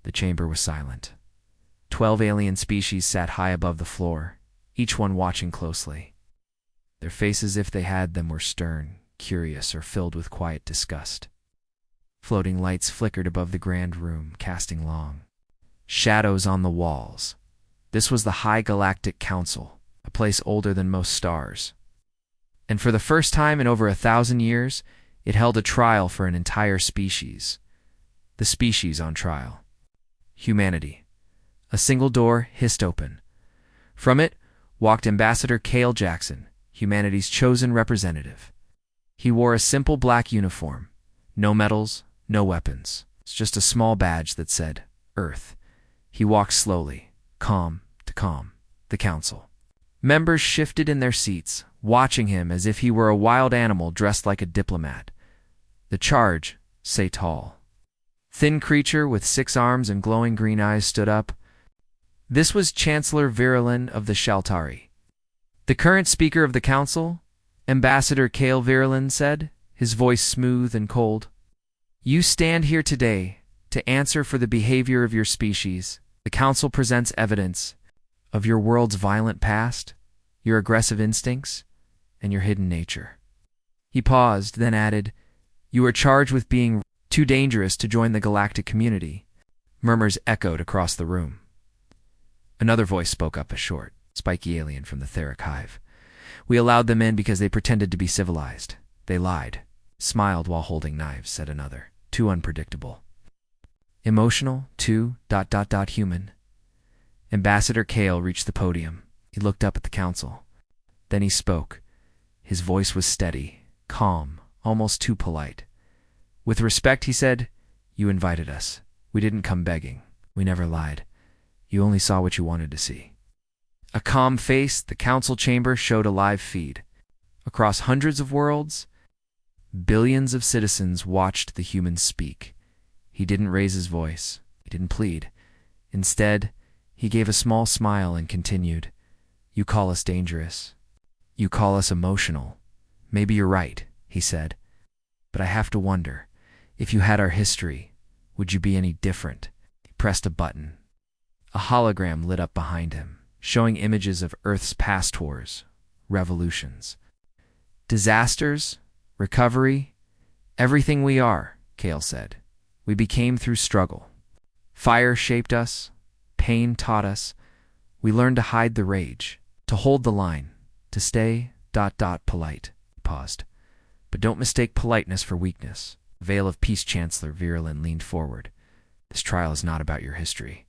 The chamber was silent. 12 alien species sat high above the floor, each one watching closely. Their faces, if they had them, were stern, curious, or filled with quiet disgust. Floating lights flickered above the grand room, casting long shadows on the walls. This was the High Galactic Council, a place older than most stars. And for the first time in over 1,000 years, it held a trial for an entire species. The species on trial. Humanity. A single door hissed open. From it walked Ambassador Kale Jackson, humanity's chosen representative. He wore a simple black uniform. No medals, no weapons. It's just a small badge that said, Earth. He walked slowly, calm to calm, the council. Members shifted in their seats, watching him as if he were a wild animal dressed like a diplomat. The charge, say tall. Thin creature with 6 arms and glowing green eyes stood up. This was Chancellor Virulin of the Shaltari. The current speaker of the council, Ambassador Kale Virulin, said, his voice smooth and cold. You stand here today to answer for the behavior of your species. The council presents evidence of your world's violent past, your aggressive instincts, and your hidden nature. He paused, then added, You are charged with being too dangerous to join the galactic community. Murmurs echoed across the room. Another voice spoke up, a short, spiky alien from the Theric hive. We allowed them in because they pretended to be civilized. They lied. Smiled while holding knives, said another. Too unpredictable. Emotional, too, human. Ambassador Kale reached the podium. He looked up at the council. Then he spoke. His voice was steady, calm, almost too polite. With respect, he said, You invited us. We didn't come begging. We never lied. You only saw what you wanted to see. A calm face, the council chamber showed a live feed. Across hundreds of worlds, billions of citizens watched the humans speak. He didn't raise his voice. He didn't plead. Instead, he gave a small smile and continued, You call us dangerous. You call us emotional. Maybe you're right, he said. But I have to wonder, if you had our history, would you be any different? He pressed a button. A hologram lit up behind him, showing images of Earth's past wars, revolutions, disasters, recovery, everything we are, Kale said. We became through struggle. Fire shaped us. Pain taught us. We learned to hide the rage, to hold the line, to stay, polite. He paused. But don't mistake politeness for weakness. Veil of Peace Chancellor Virulin leaned forward. This trial is not about your history.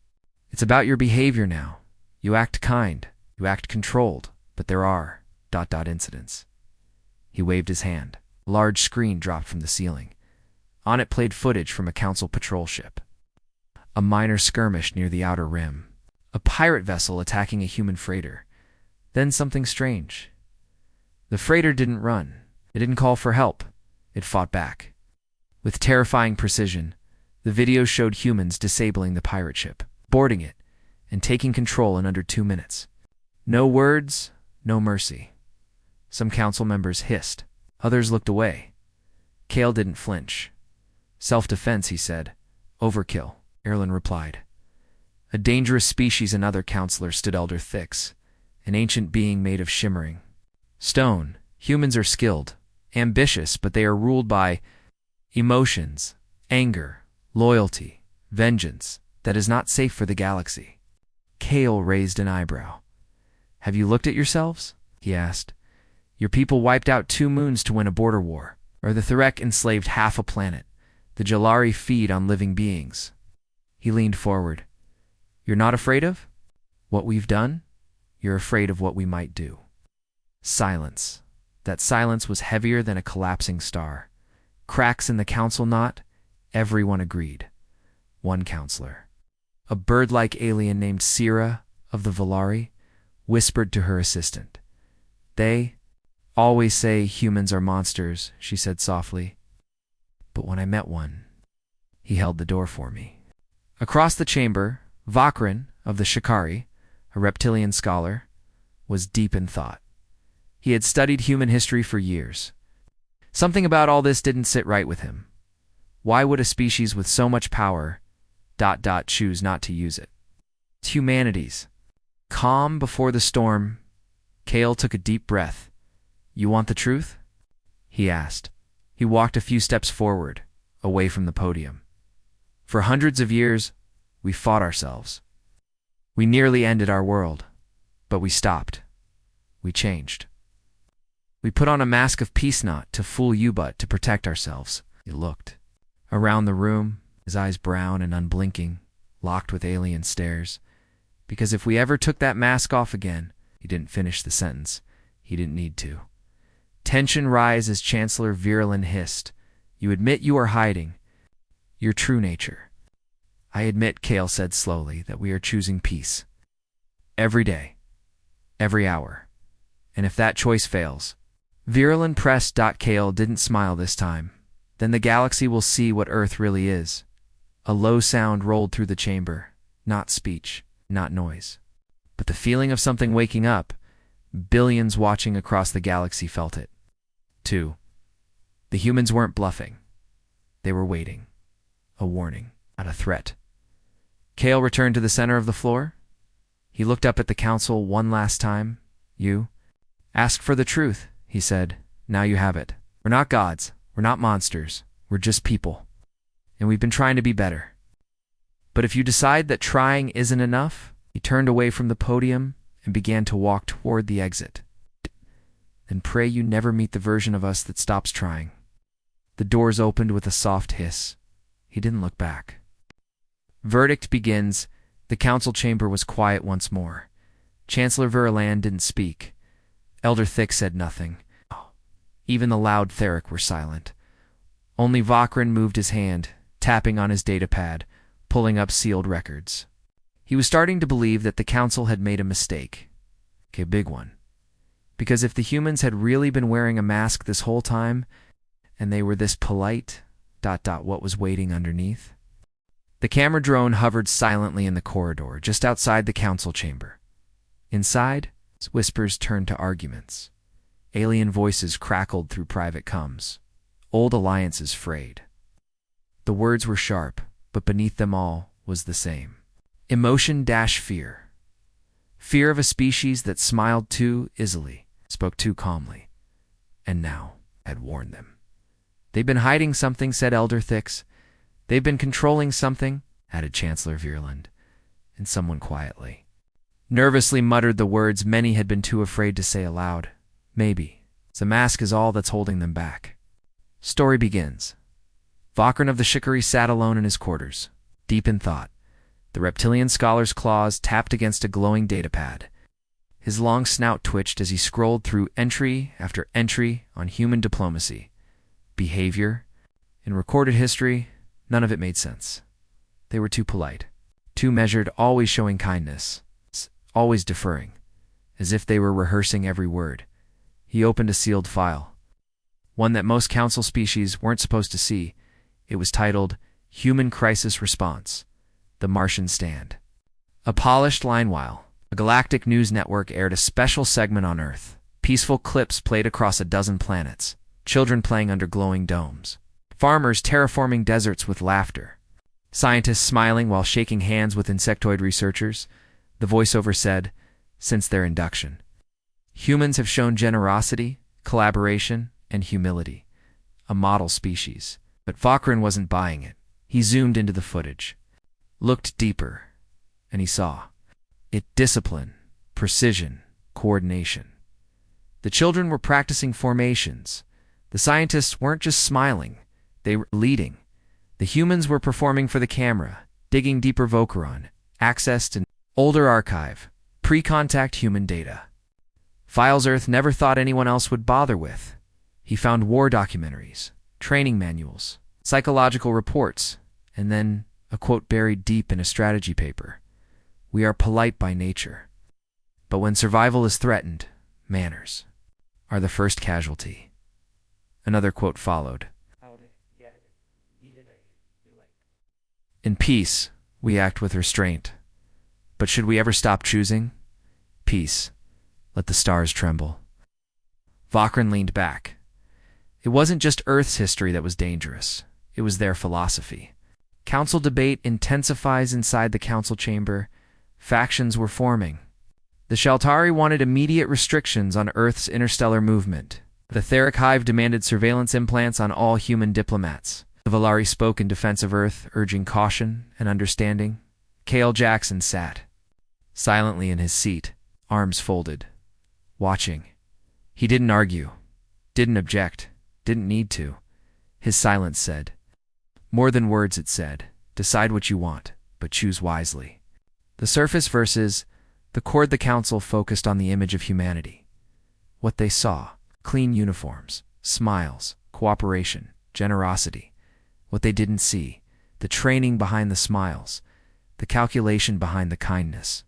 It's about your behavior now. You act kind. You act controlled. But there are, incidents. He waved his hand. A large screen dropped from the ceiling. On it played footage from a council patrol ship. A minor skirmish near the outer rim. A pirate vessel attacking a human freighter. Then something strange. The freighter didn't run. It didn't call for help. It fought back. With terrifying precision, the video showed humans disabling the pirate ship, boarding it, and taking control in under 2 minutes. No words, no mercy. Some council members hissed. Others looked away. Kale didn't flinch. Self-defense, he said. Overkill, Erlin replied. A dangerous species, another counselor stood elder Thix, an ancient being made of shimmering stone. Humans are skilled, ambitious, but they are ruled by emotions, anger, loyalty, vengeance that is not safe for the galaxy. Kale raised an eyebrow. Have you looked at yourselves? He asked. Your people wiped out 2 moons to win a border war, or the Theric enslaved half a planet. The Jalari feed on living beings. He leaned forward. You're not afraid of what we've done? You're afraid of what we might do. Silence. That silence was heavier than a collapsing star. Cracks in the council knot. Everyone agreed. One counselor, a bird-like alien named Sira of the Valari, whispered to her assistant. They always say humans are monsters, she said softly. But when I met one, he held the door for me. Across the chamber, Vakrin of the Shikari, a reptilian scholar, was deep in thought. He had studied human history for years. Something about all this didn't sit right with him. Why would a species with so much power choose not to use it. It's humanity's. Calm before the storm, Kale took a deep breath. You want the truth? He asked. He walked a few steps forward, away from the podium. For hundreds of years, we fought ourselves. We nearly ended our world, but we stopped. We changed. We put on a mask of peace not to fool you but to protect ourselves. He looked. Around the room, his eyes brown and unblinking, locked with alien stares. Because if we ever took that mask off again, he didn't finish the sentence. He didn't need to. Tension rise as Chancellor Virulent hissed. You admit you are hiding your true nature. I admit, Kale said slowly, that we are choosing peace. Every day. Every hour. And if that choice fails, Virulent pressed. Kale didn't smile this time. Then the galaxy will see what Earth really is. A low sound rolled through the chamber. Not speech, not noise, but the feeling of something waking up. Billions watching across the galaxy felt it. 2. The humans weren't bluffing. They were waiting. A warning, not a threat. Kale returned to the center of the floor. He looked up at the council one last time. You asked for the truth, he said. Now you have it. We're not gods. We're not monsters. We're just people. And we've been trying to be better. But if you decide that trying isn't enough, he turned away from the podium and began to walk toward the exit. Then pray you never meet the version of us that stops trying. The doors opened with a soft hiss. He didn't look back. Verdict begins. The council chamber was quiet once more. Chancellor Virulent didn't speak. Elder Thick said nothing. Even the loud Theric were silent. Only Vakrin moved his hand, tapping on his datapad, pulling up sealed records. He was starting to believe that the council had made a mistake. A big one. Because if the humans had really been wearing a mask this whole time, and they were this polite, what was waiting underneath? The camera drone hovered silently in the corridor, just outside the council chamber. Inside, whispers turned to arguments. Alien voices crackled through private comms. Old alliances frayed. The words were sharp, but beneath them all was the same. Emotion-fear. Fear of a species that smiled too easily, spoke too calmly, and now had warned them. They've been hiding something, said Elder Thix. They've been controlling something, added Chancellor Virulent, and someone quietly, nervously muttered the words many had been too afraid to say aloud. Maybe. The mask is all that's holding them back. Story begins. Vakrin of the Shikari sat alone in his quarters, deep in thought. The reptilian scholar's claws tapped against a glowing datapad. His long snout twitched as he scrolled through entry after entry on human diplomacy, behavior, and recorded history. None of it made sense. They were too polite, too measured, always showing kindness, always deferring, as if they were rehearsing every word. He opened a sealed file, one that most council species weren't supposed to see. It was titled Human Crisis Response, The Martian Stand. A polished line while a galactic news network aired a special segment on Earth. Peaceful clips played across a dozen planets, children playing under glowing domes, farmers terraforming deserts with laughter, scientists smiling while shaking hands with insectoid researchers. The voiceover said, since their induction, humans have shown generosity, collaboration, and humility, a model species. But Vakrin wasn't buying it. He zoomed into the footage, looked deeper, and he saw it: discipline, precision, coordination. The children were practicing formations. The scientists weren't just smiling, they were leading. The humans were performing for the camera, digging deeper. Vocaron accessed an older archive, pre-contact human data. Files Earth never thought anyone else would bother with. He found war documentaries, training manuals, psychological reports, and then a quote buried deep in a strategy paper. We are polite by nature, but when survival is threatened, manners are the first casualty. Another quote followed. In peace, we act with restraint. But should we ever stop choosing peace, let the stars tremble. Vakrin leaned back. It wasn't just Earth's history that was dangerous. It was their philosophy. Council debate intensifies inside the council chamber. Factions were forming. The Shaltari wanted immediate restrictions on Earth's interstellar movement. The Theric Hive demanded surveillance implants on all human diplomats. The Valari spoke in defense of Earth, urging caution and understanding. Kale Jackson sat silently in his seat, arms folded, watching. He didn't argue, didn't object, didn't need to. His silence said, more than words it said, decide what you want, but choose wisely. The surface versus the core. The council focused on the image of humanity. What they saw: clean uniforms, smiles, cooperation, generosity. What they didn't see: the training behind the smiles, the calculation behind the kindness.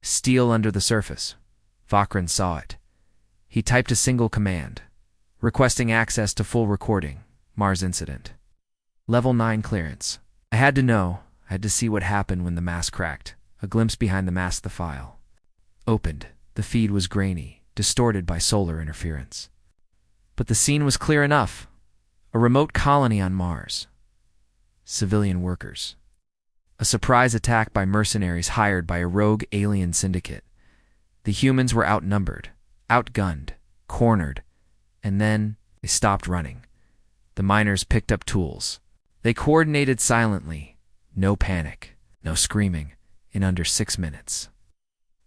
Steel under the surface. Vakran saw it. He typed a single command, requesting access to full recording. Mars incident. Level 9 clearance. I had to know. I had to see what happened when the mask cracked. A glimpse behind the mask. The file opened. The feed was grainy, distorted by solar interference. But the scene was clear enough. A remote colony on Mars. Civilian workers. A surprise attack by mercenaries hired by a rogue alien syndicate. The humans were outnumbered, outgunned, cornered, and then they stopped running. The miners picked up tools. They coordinated silently. No panic, no screaming, in under 6 minutes.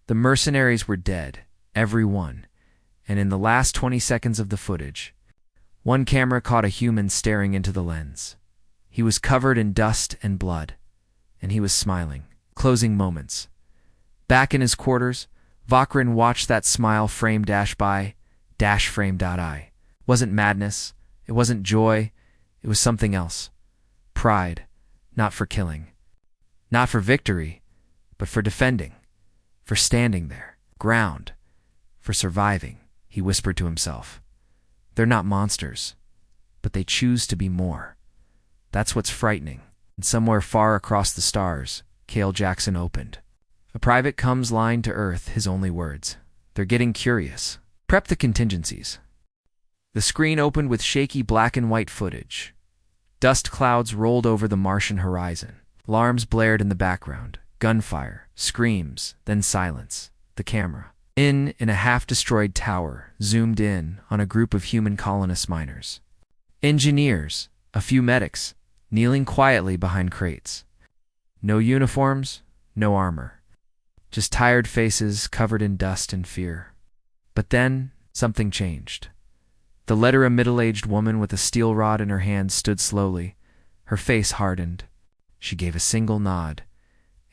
The mercenaries were dead, every one, and in the last 20 seconds of the footage, one camera caught a human staring into the lens. He was covered in dust and blood, and he was smiling. Closing moments. Back in his quarters, Vakran watched that smile frame by frame.I. Wasn't madness, it wasn't joy, it was something else. Pride, not for killing, not for victory, but for defending, for standing there, ground, for surviving. He whispered to himself. They're not monsters, but they choose to be more. That's what's frightening. And somewhere far across the stars, Kale Jackson opened. A private comes line to Earth, his only words. They're getting curious. Prep the contingencies. The screen opened with shaky black and white footage. Dust clouds rolled over the Martian horizon. Alarms blared in the background. Gunfire, screams, then silence. The camera, in a half-destroyed tower, zoomed in on a group of human colonist miners. Engineers, a few medics, kneeling quietly behind crates. No uniforms, no armor. Just tired faces covered in dust and fear. But then, something changed. The letter, a middle-aged woman with a steel rod in her hand, stood slowly. Her face hardened. She gave a single nod,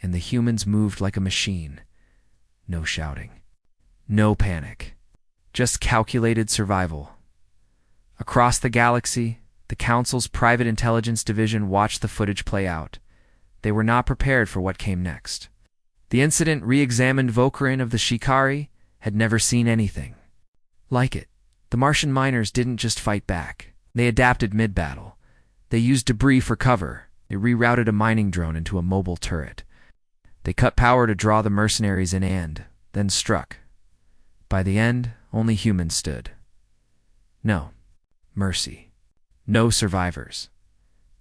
and the humans moved like a machine. No shouting. No panic. Just calculated survival. Across the galaxy, the Council's private intelligence division watched the footage play out. They were not prepared for what came next. The incident re-examined. Vokran of the Shikari had never seen anything like it. The Martian miners didn't just fight back. They adapted mid-battle. They used debris for cover. They rerouted a mining drone into a mobile turret. They cut power to draw the mercenaries in and then struck. By the end, only humans stood. No mercy. No survivors.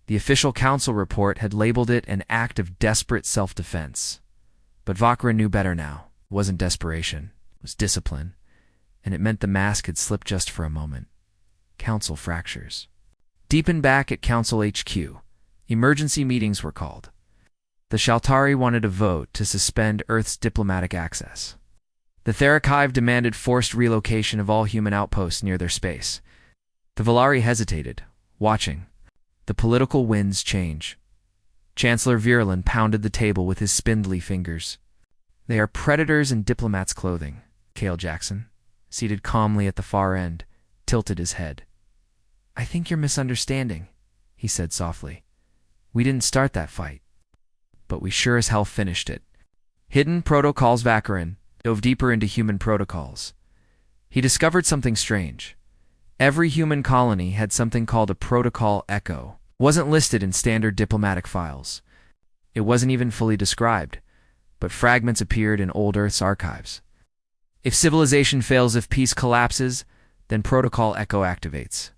The official council report had labeled it an act of desperate self-defense. But Vakran knew better now. It wasn't desperation. It was discipline. And it meant the mask had slipped just for a moment. Council fractures. Deep and back at Council HQ, emergency meetings were called. The Shaltari wanted a vote to suspend Earth's diplomatic access. The Theric Hive demanded forced relocation of all human outposts near their space. The Valari hesitated, watching. The political winds change. Chancellor Virulin pounded the table with his spindly fingers. They are predators in diplomats' clothing. Kale Jackson, seated calmly at the far end, tilted his head. I think you're misunderstanding, he said softly. We didn't start that fight, but we sure as hell finished it. Hidden protocols. Vakran dove deeper into human protocols. He discovered something strange. Every human colony had something called a protocol echo. It wasn't listed in standard diplomatic files. It wasn't even fully described, but fragments appeared in old Earth's archives. If civilization fails, if peace collapses, then protocol echo activates.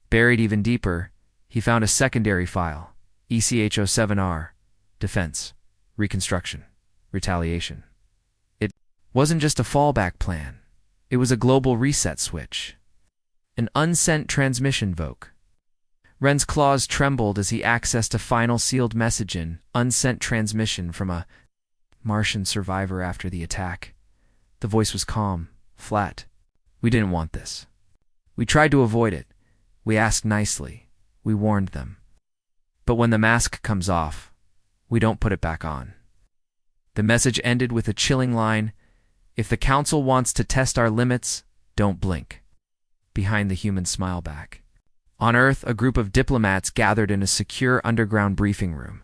Buried even deeper, he found a secondary file, ECH-07R, defense, reconstruction, retaliation. It wasn't just a fallback plan. It was a global reset switch. An unsent transmission voke. Ren's claws trembled as he accessed a final sealed message in unsent transmission from a Martian survivor after the attack. The voice was calm, flat. We didn't want this. We tried to avoid it. We asked nicely. We warned them. But when the mask comes off, we don't put it back on. The message ended with a chilling line: if the Council wants to test our limits, don't blink. Behind the human smile back. On Earth, a group of diplomats gathered in a secure underground briefing room.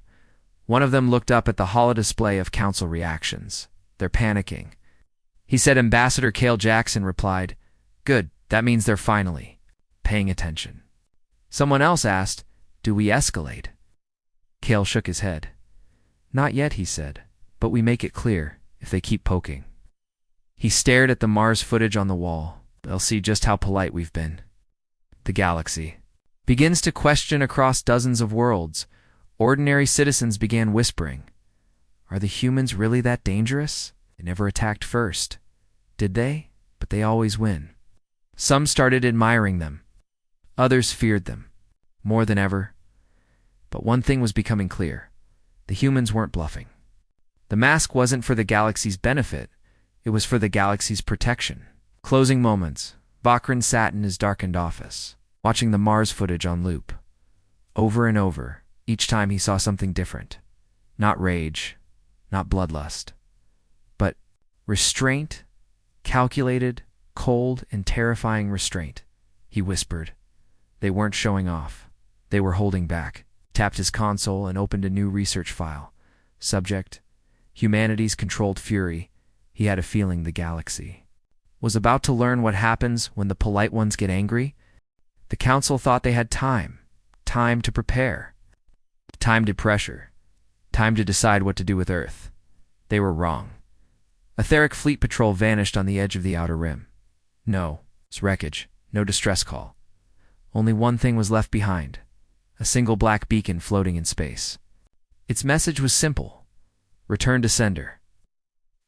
One of them looked up at the holodisplay of Council reactions. They're panicking. He said Ambassador Kale Jackson replied, "Good, that means they're finally paying attention." Someone else asked, "Do we escalate?" Kale shook his head. "Not yet," he said, "but we make it clear if they keep poking." He stared at the Mars footage on the wall. They'll see just how polite we've been. The galaxy begins to question across dozens of worlds. Ordinary citizens began whispering, "Are the humans really that dangerous? They never attacked first. Did they? But they always win." Some started admiring them. Others feared them, more than ever. But one thing was becoming clear. The humans weren't bluffing. The mask wasn't for the galaxy's benefit. It was for the galaxy's protection. Closing moments. Vakran sat in his darkened office, watching the Mars footage on loop. Over and over, each time he saw something different. Not rage, not bloodlust, but restraint, calculated, cold, and terrifying restraint. He whispered. They weren't showing off. They were holding back. Tapped his console and opened a new research file. Subject: humanity's controlled fury. He had a feeling the galaxy was about to learn what happens when the polite ones get angry. The Council thought they had time to prepare, time to pressure, time to decide what to do with Earth. They were wrong. Etheric fleet patrol vanished on the edge of the outer rim. No wreckage, no distress call. Only one thing was left behind: a single black beacon floating in space. Its message was simple: return to sender.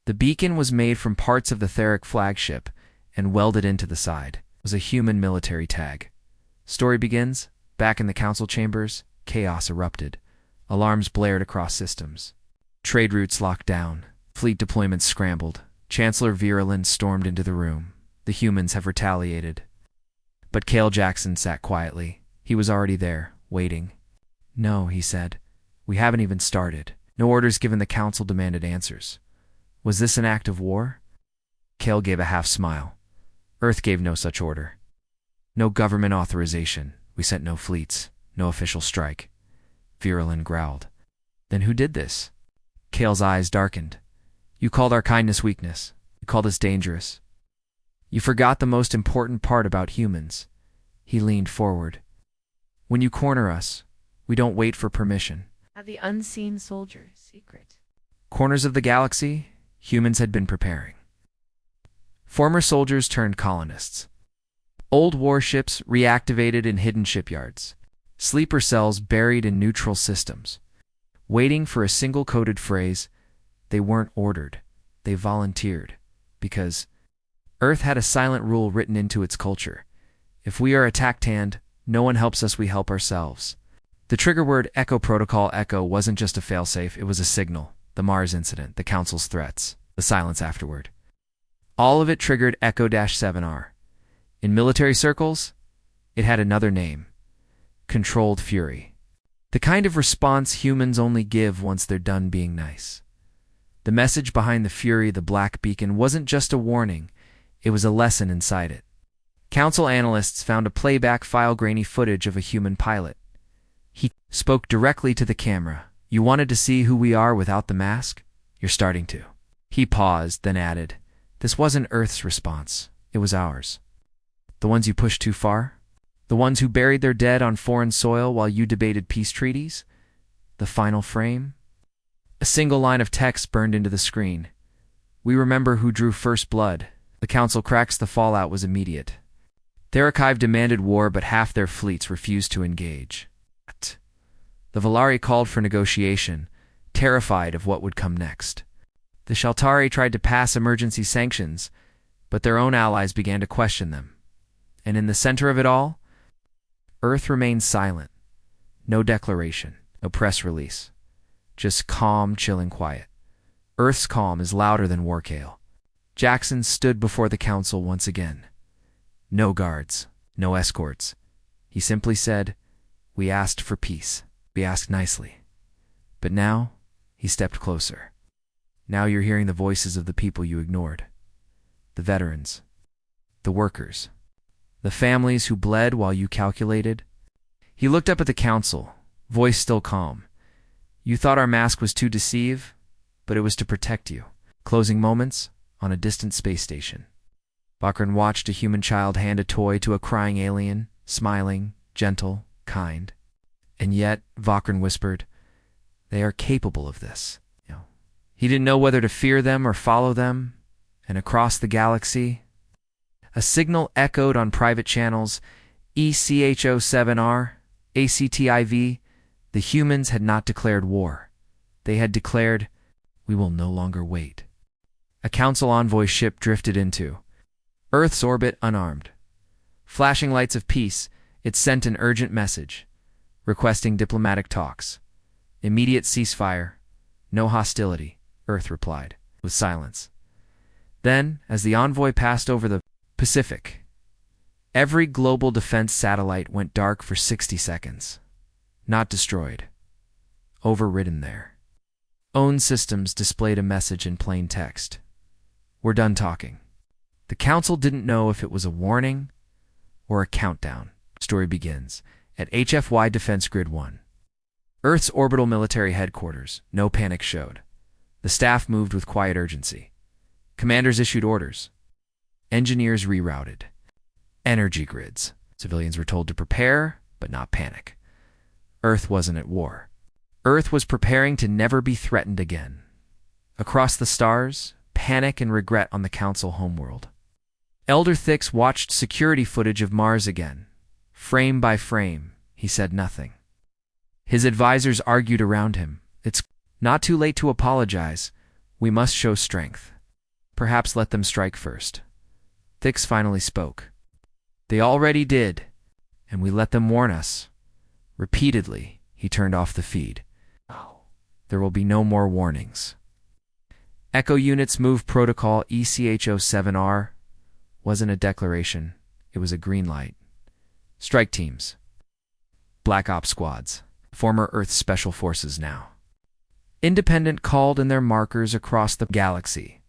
The beacon was made from parts of the Theric flagship and welded into the side. It was a human military tag. Story begins. Back in the Council chambers, chaos erupted. Alarms blared across systems. Trade routes locked down. Fleet deployments scrambled. Chancellor Virulin stormed into the room. The humans have retaliated. But Kale Jackson sat quietly. He was already there, waiting. "No," he said. "We haven't even started. No orders given. The Council demanded answers." Was this an act of war? Kale gave a half-smile. Earth gave no such order. No government authorization. We sent no fleets. No official strike. Virulin growled. Then who did this? Kale's eyes darkened. You called our kindness weakness. You called us dangerous. You forgot the most important part about humans. He leaned forward. When you corner us, we don't wait for permission. The unseen soldier secret. Corners of the galaxy, humans had been preparing. Former soldiers turned colonists. Old warships reactivated in hidden shipyards. Sleeper cells buried in neutral systems. Waiting for a single coded phrase. They weren't ordered. They volunteered. Because Earth had a silent rule written into its culture. If we are attacked hand, no one helps us, we help ourselves. The trigger word Echo Protocol Echo wasn't just a failsafe, it was a signal. The Mars incident, the Council's threats, the silence afterward. All of it triggered Echo-7R. In military circles, it had another name. Controlled fury. The kind of response humans only give once they're done being nice. The message behind the fury, the black beacon, wasn't just a warning, it was a lesson inside it. Council analysts found a playback file, grainy footage of a human pilot. He spoke directly to the camera. You wanted to see who we are without the mask? You're starting to. He paused, then added, this wasn't Earth's response, it was ours. The ones you pushed too far? The ones who buried their dead on foreign soil while you debated peace treaties? The final frame? A single line of text burned into the screen. We remember who drew first blood. The Council cracks. The fallout was immediate. Theric demanded war, but half their fleets refused to engage. The Valari called for negotiation, terrified of what would come next. The Shaltari tried to pass emergency sanctions, but their own allies began to question them. And in the center of it all, Earth remained silent. No declaration, no press release. Just calm, chilling quiet. Earth's calm is louder than war, Kale. Jackson stood before the council once again. No guards, no escorts. He simply said, "We asked for peace. We asked nicely." But now, he stepped closer. Now you're hearing the voices of the people you ignored. The veterans. The workers. The families who bled while you calculated. He looked up at the council, voice still calm. You thought our mask was to deceive, but it was to protect you. Closing moments on a distant space station. Vakran watched a human child hand a toy to a crying alien, smiling, gentle, kind. And yet, Vakran whispered, they are capable of this. He didn't know whether to fear them or follow them. And across the galaxy, a signal echoed on private channels, ECHO7R, ACTIV. The humans had not declared war. They had declared, we will no longer wait. A council envoy ship drifted into Earth's orbit unarmed. Flashing lights of peace, it sent an urgent message, requesting diplomatic talks. Immediate ceasefire, no hostility, Earth replied, with silence. Then, as the envoy passed over the Pacific, every global defense satellite went dark for 60 seconds. Not destroyed. Overridden there. Own systems displayed a message in plain text. We're done talking. The council didn't know if it was a warning or a countdown. Story begins at HFY Defense Grid 1. Earth's orbital military headquarters. No panic showed. The staff moved with quiet urgency. Commanders issued orders. Engineers rerouted. Energy grids. Civilians were told to prepare, but not panic. Earth wasn't at war. Earth was preparing to never be threatened again. Across the stars, panic and regret on the council homeworld. Elder Thix watched security footage of Mars again. Frame by frame, he said nothing. His advisors argued around him. It's not too late to apologize. We must show strength. Perhaps let them strike first. Thix finally spoke. They already did, and we let them warn us. Repeatedly, he turned off the feed. There will be no more warnings. Echo units move protocol ECHO7R wasn't a declaration. It was a green light. Strike teams. Black Ops squads. Former Earth Special Forces now. Independent called in their markers across the galaxy.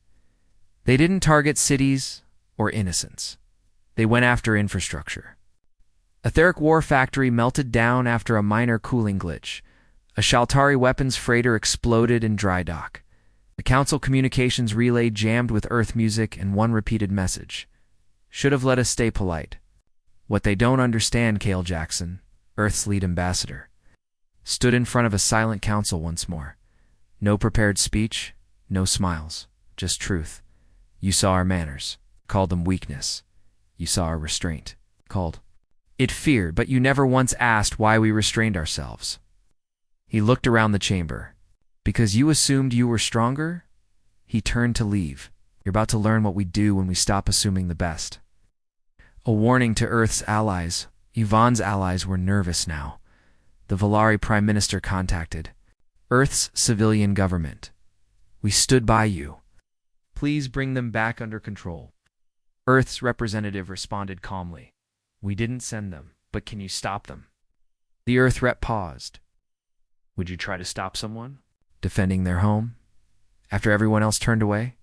They didn't target cities or innocents. They went after infrastructure. Etheric War Factory melted down after a minor cooling glitch. A Shaltari weapons freighter exploded in dry dock. The Council communications relay jammed with Earth music and one repeated message. Should have let us stay polite. What they don't understand, Kale Jackson, Earth's lead ambassador, stood in front of a silent council once more. No prepared speech, no smiles, just truth. You saw our manners, called them weakness. You saw our restraint, called it fear, but you never once asked why we restrained ourselves. He looked around the chamber. Because you assumed you were stronger? He turned to leave. You're about to learn what we do when we stop assuming the best. A warning to Earth's allies. Yvonne's allies were nervous now. The Valari Prime Minister contacted Earth's civilian government. We stood by you. Please bring them back under control. Earth's representative responded calmly. We didn't send them, but can you stop them? The Earth rep paused. Would you try to stop someone defending their home after everyone else turned away?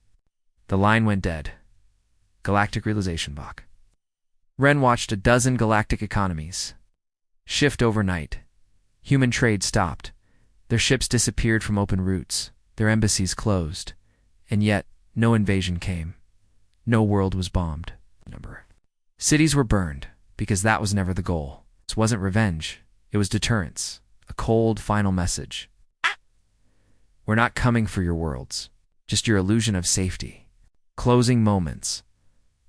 The line went dead. Galactic realization Bach. Ren watched a dozen galactic economies shift overnight. Human trade stopped. Their ships disappeared from open routes. Their embassies closed. And yet, no invasion came. No world was bombed. Cities were burned, because that was never the goal. This wasn't revenge. It was deterrence. A cold, final message. We're not coming for your worlds. Just your illusion of safety. Closing moments.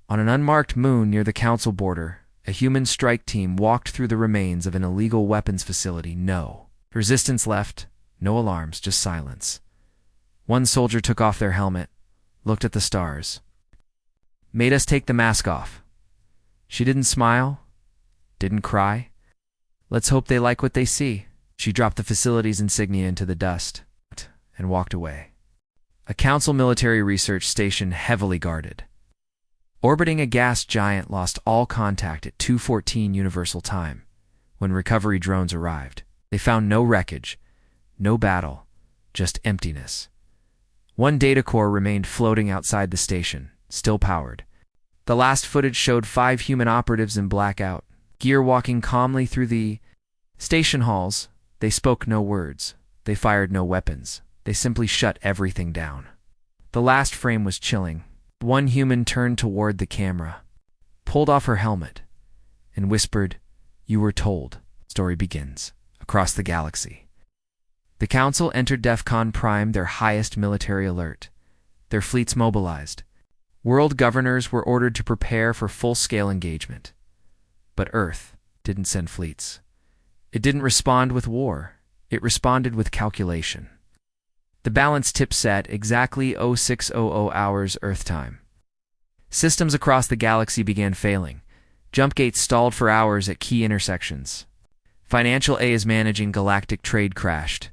On an unmarked moon near the council border, a human strike team walked through the remains of an illegal weapons facility. No. Resistance left, no alarms, just silence. One soldier took off their helmet, looked at the stars. Made us take the mask off. She didn't smile, didn't cry. Let's hope they like what they see. She dropped the facility's insignia into the dust and walked away. A council military research station heavily guarded. Orbiting a gas giant lost all contact at 2:14 Universal Time when recovery drones arrived. They found no wreckage, no battle, just emptiness. One data core remained floating outside the station, still powered. The last footage showed 5 human operatives in blackout, gear walking calmly through the station halls. They spoke no words. They fired no weapons. They simply shut everything down. The last frame was chilling. One human turned toward the camera, pulled off her helmet, and whispered, "You were told." Story begins. Across the galaxy. The Council entered DEFCON Prime, their highest military alert. Their fleets mobilized. World governors were ordered to prepare for full-scale engagement. But Earth didn't send fleets. It didn't respond with war. It responded with calculation. The balance tip set exactly 0600 hours Earth time. Systems across the galaxy began failing. Jump gates stalled for hours at key intersections. Financial A's managing galactic trade crashed.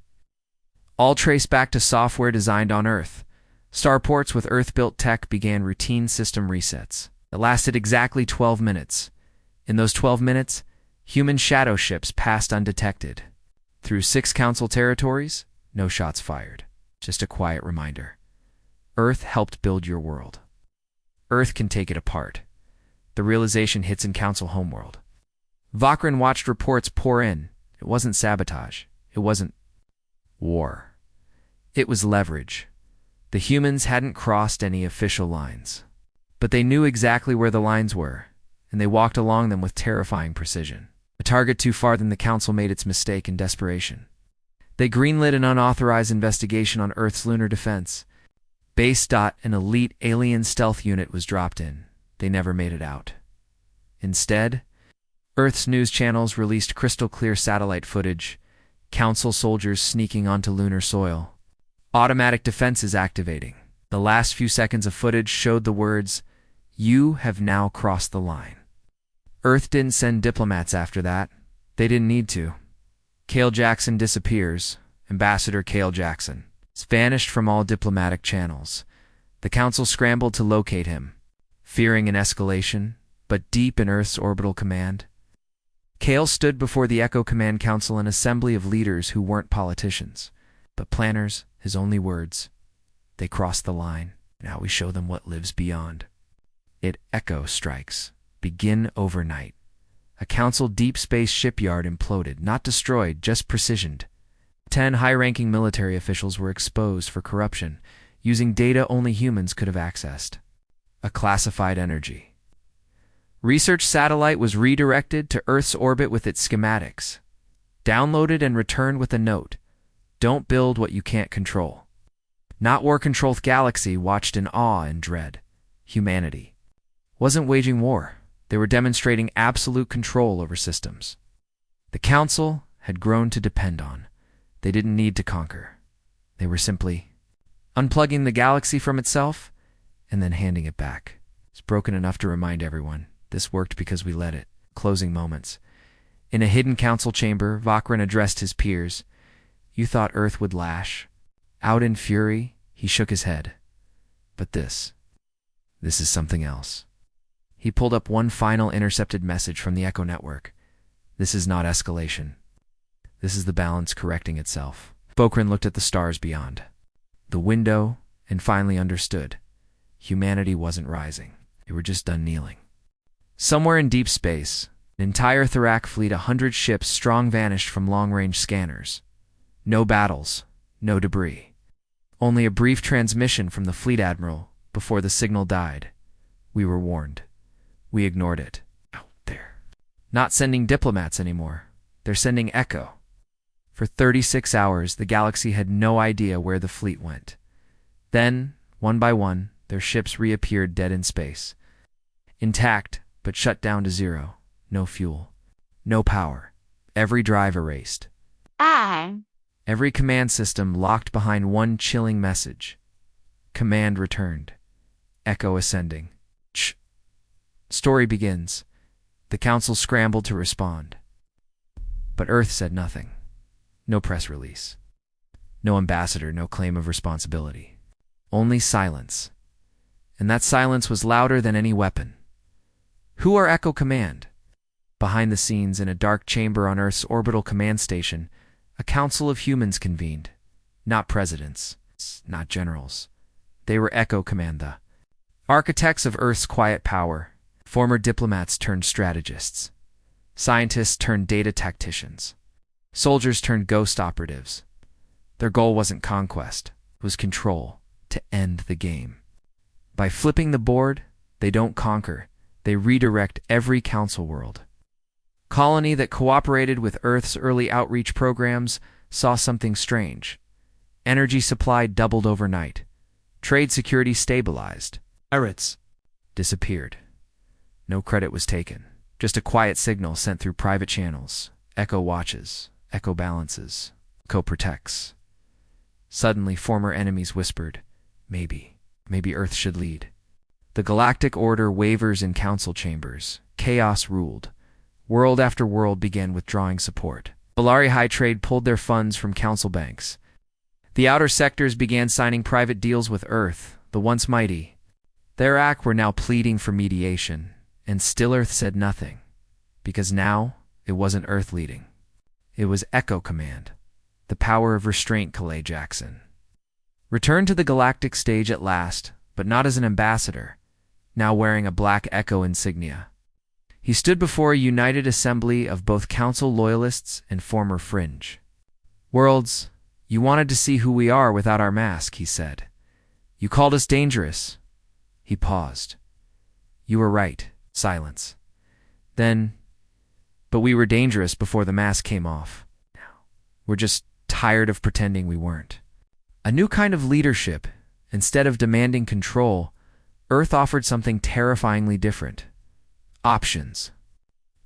All traced back to software designed on Earth. Starports with Earth-built tech began routine system resets. It lasted exactly 12 minutes. In those 12 minutes, human shadow ships passed undetected. Through 6 Council territories, no shots fired. Just a quiet reminder. Earth helped build your world. Earth can take it apart. The realization hits in Council homeworld. Vakrin watched reports pour in. It wasn't sabotage. It wasn't war. It was leverage. The humans hadn't crossed any official lines. But they knew exactly where the lines were, and they walked along them with terrifying precision. A target too far, then the Council made its mistake in desperation. They greenlit an unauthorized investigation on Earth's lunar defense. Base. An elite alien stealth unit was dropped in. They never made it out. Instead, Earth's news channels released crystal-clear satellite footage, Council soldiers sneaking onto lunar soil, automatic defenses activating. The last few seconds of footage showed the words, "You have now crossed the line." Earth didn't send diplomats after that. They didn't need to. Kale Jackson disappears. Ambassador Kale Jackson has vanished from all diplomatic channels. The Council scrambled to locate him, fearing an escalation, but deep in Earth's orbital command. Kale stood before the Echo Command Council, an assembly of leaders who weren't politicians, but planners. His only words: "They crossed the line. Now we show them what lives beyond." Echo strikes begin overnight. A Council deep space shipyard imploded, not destroyed, just precisioned. 10 high-ranking military officials were exposed for corruption, using data only humans could have accessed. A classified energy research satellite was redirected to Earth's orbit with its schematics, downloaded and returned with a note: "Don't build what you can't control." Not war-controlled galaxy watched in awe and dread. Humanity wasn't waging war. They were demonstrating absolute control over systems the Council had grown to depend on. They didn't need to conquer. They were simply unplugging the galaxy from itself and then handing it back. It's broken enough to remind everyone. This worked because we let it. Closing moments. In a hidden Council chamber, Vakrin addressed his peers. "You thought Earth would lash." Out in fury, he shook his head. "But this is something else." He pulled up one final intercepted message from the Echo network. "This is not escalation. This is the balance correcting itself." Vakrin looked at the stars beyond the window and finally understood. Humanity wasn't rising. They were just done kneeling. Somewhere in deep space, an entire Thorak fleet, 100 ships strong, vanished from long-range scanners. No battles, no debris. Only a brief transmission from the fleet admiral before the signal died. "We were warned. We ignored it." Out there. Not sending diplomats anymore. They're sending Echo. For 36 hours, the galaxy had no idea where the fleet went. Then, one by one, their ships reappeared dead in space. Intact, but shut down to zero. No fuel. No power. Every drive erased. I. Every command system locked behind one chilling message. Command returned. Echo ascending. Ch. Story begins. The council scrambled to respond. But Earth said nothing. No press release. No ambassador, no claim of responsibility. Only silence. And that silence was louder than any weapon. Who are Echo Command? Behind the scenes, in a dark chamber on Earth's orbital command station, a council of humans convened. Not presidents, not generals. They were Echo Command, the architects of Earth's quiet power. Former diplomats turned strategists. Scientists turned data tacticians. Soldiers turned ghost operatives. Their goal wasn't conquest, it was control, to end the game. By flipping the board, they don't conquer, they redirect every council world. Colony that cooperated with Earth's early outreach programs saw something strange. Energy supply doubled overnight. Trade security stabilized. Pirates disappeared. No credit was taken. Just a quiet signal sent through private channels. Echo watches. Echo balances. Echo protects. Suddenly, former enemies whispered, maybe Earth should lead. The galactic order wavers in council chambers. Chaos ruled. World after world began withdrawing support. Valari High Trade pulled their funds from council banks. The outer sectors began signing private deals with Earth, the once mighty. Their act were now pleading for mediation, and still Earth said nothing. Because now, it wasn't Earth leading. It was Echo Command. The power of restraint, Kale Jackson. Returned to the galactic stage at last, but not as an ambassador, now wearing a black Echo insignia. He stood before a united assembly of both council loyalists and former fringe. Worlds, you wanted to see who we are without our mask, he said. You called us dangerous. He paused. You were right. Silence. Then, but we were dangerous before the mask came off. We're just tired of pretending we weren't. A new kind of leadership. Instead of demanding control, Earth offered something terrifyingly different. Options.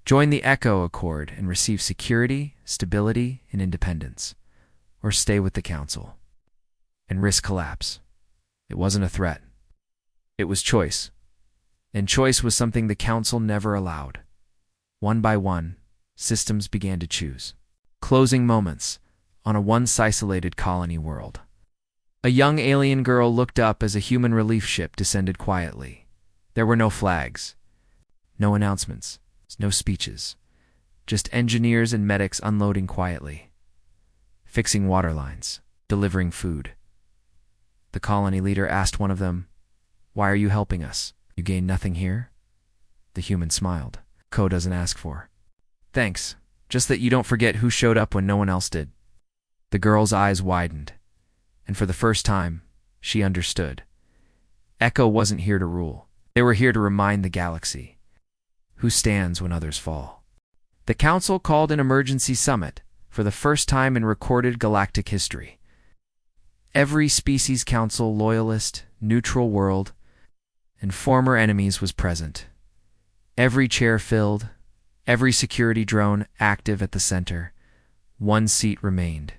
Join the Echo Accord and receive security, stability, and independence. Or stay with the Council and risk collapse. It wasn't a threat. It was choice. And choice was something the Council never allowed. One by one, systems began to choose. Closing moments on a once-isolated colony world. A young alien girl looked up as a human relief ship descended quietly. There were no flags, no announcements, no speeches, just engineers and medics unloading quietly, fixing water lines, delivering food. The colony leader asked one of them, "Why are you helping us? You gain nothing here?" The human smiled. "Co doesn't ask for. Thanks, just that you don't forget who showed up when no one else did." The girl's eyes widened, and for the first time, she understood. Echo wasn't here to rule. They were here to remind the galaxy who stands when others fall. The Council called an emergency summit for the first time in recorded galactic history. Every species council, loyalist, neutral world, and former enemies was present. Every chair filled, every security drone active at the center. One seat remained.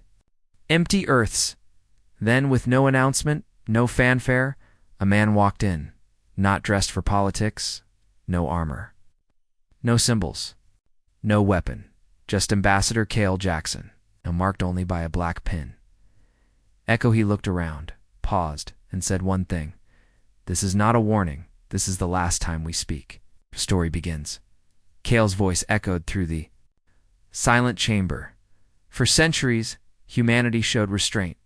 Empty Earths. Then, with no announcement, no fanfare, a man walked in, not dressed for politics, no armor. No symbols, no weapon, just Ambassador Kale Jackson, now marked only by a black pin. Echo, he looked around, paused, and said one thing. "This is not a warning. This is the last time we speak." The story begins. Kale's voice echoed through the silent chamber. For centuries, humanity showed restraint.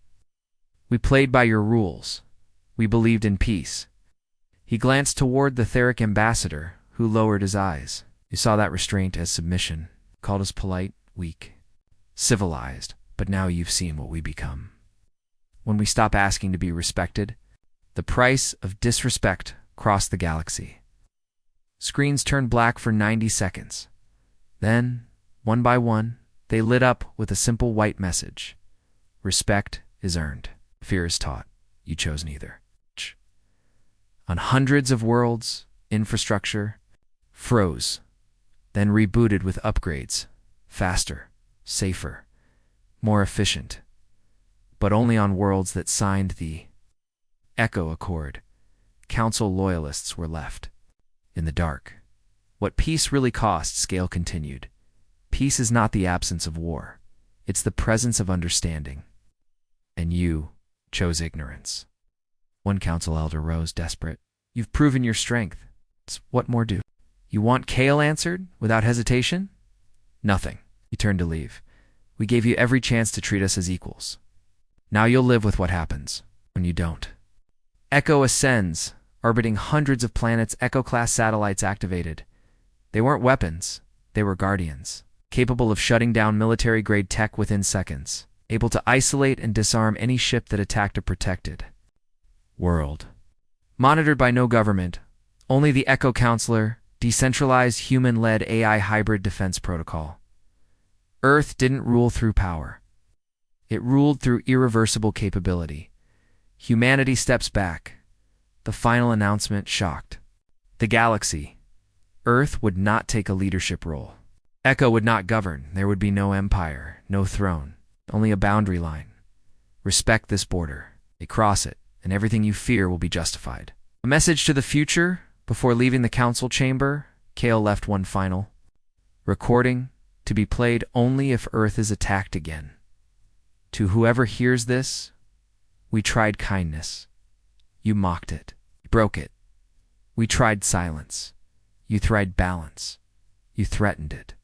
We played by your rules. We believed in peace. He glanced toward the etheric ambassador, who lowered his eyes. You saw that restraint as submission, called us polite, weak, civilized, but now you've seen what we become. When we stop asking to be respected, the price of disrespect crossed the galaxy. Screens turned black for 90 seconds. Then, one by one, they lit up with a simple white message. Respect is earned. Fear is taught. You chose neither. On hundreds of worlds, infrastructure froze, then rebooted with upgrades, faster, safer, more efficient, but only on worlds that signed the Echo Accord. Council loyalists were left in the dark. What peace really costs, Kale continued. Peace is not the absence of war. It's the presence of understanding. And you chose ignorance. One council elder rose, desperate. You've proven your strength. What more do you want? Kale answered, without hesitation. Nothing. He turned to leave. We gave you every chance to treat us as equals. Now you'll live with what happens when you don't. Echo ascends, orbiting hundreds of planets, Echo-class satellites activated. They weren't weapons, they were guardians, capable of shutting down military-grade tech within seconds, able to isolate and disarm any ship that attacked a protected world. Monitored by no government, only the Echo Counselor, decentralized human-led AI hybrid defense protocol. Earth didn't rule through power. It ruled through irreversible capability. Humanity steps back. The final announcement shocked the galaxy. Earth would not take a leadership role. Echo would not govern. There would be no empire, no throne, only a boundary line. Respect this border. They cross it, and everything you fear will be justified. A message to the future. Before leaving the council chamber, Kale left one final recording, to be played only if Earth is attacked again. To whoever hears this, we tried kindness. You mocked it. You broke it. We tried silence. You tried balance. You threatened it.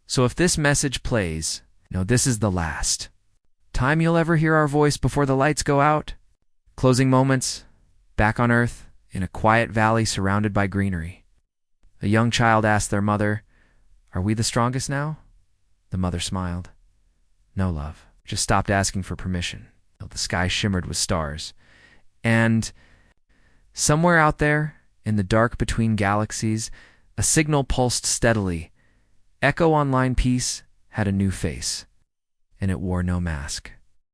So if this message plays, know this is the last time you'll ever hear our voice before the lights go out. Closing moments, back on Earth, in a quiet valley surrounded by greenery. A young child asked their mother, "Are we the strongest now?" The mother smiled. "No, love. Just stopped asking for permission." The sky shimmered with stars. And somewhere out there, in the dark between galaxies, a signal pulsed steadily. Echo Online Peace had a new face, and it wore no mask.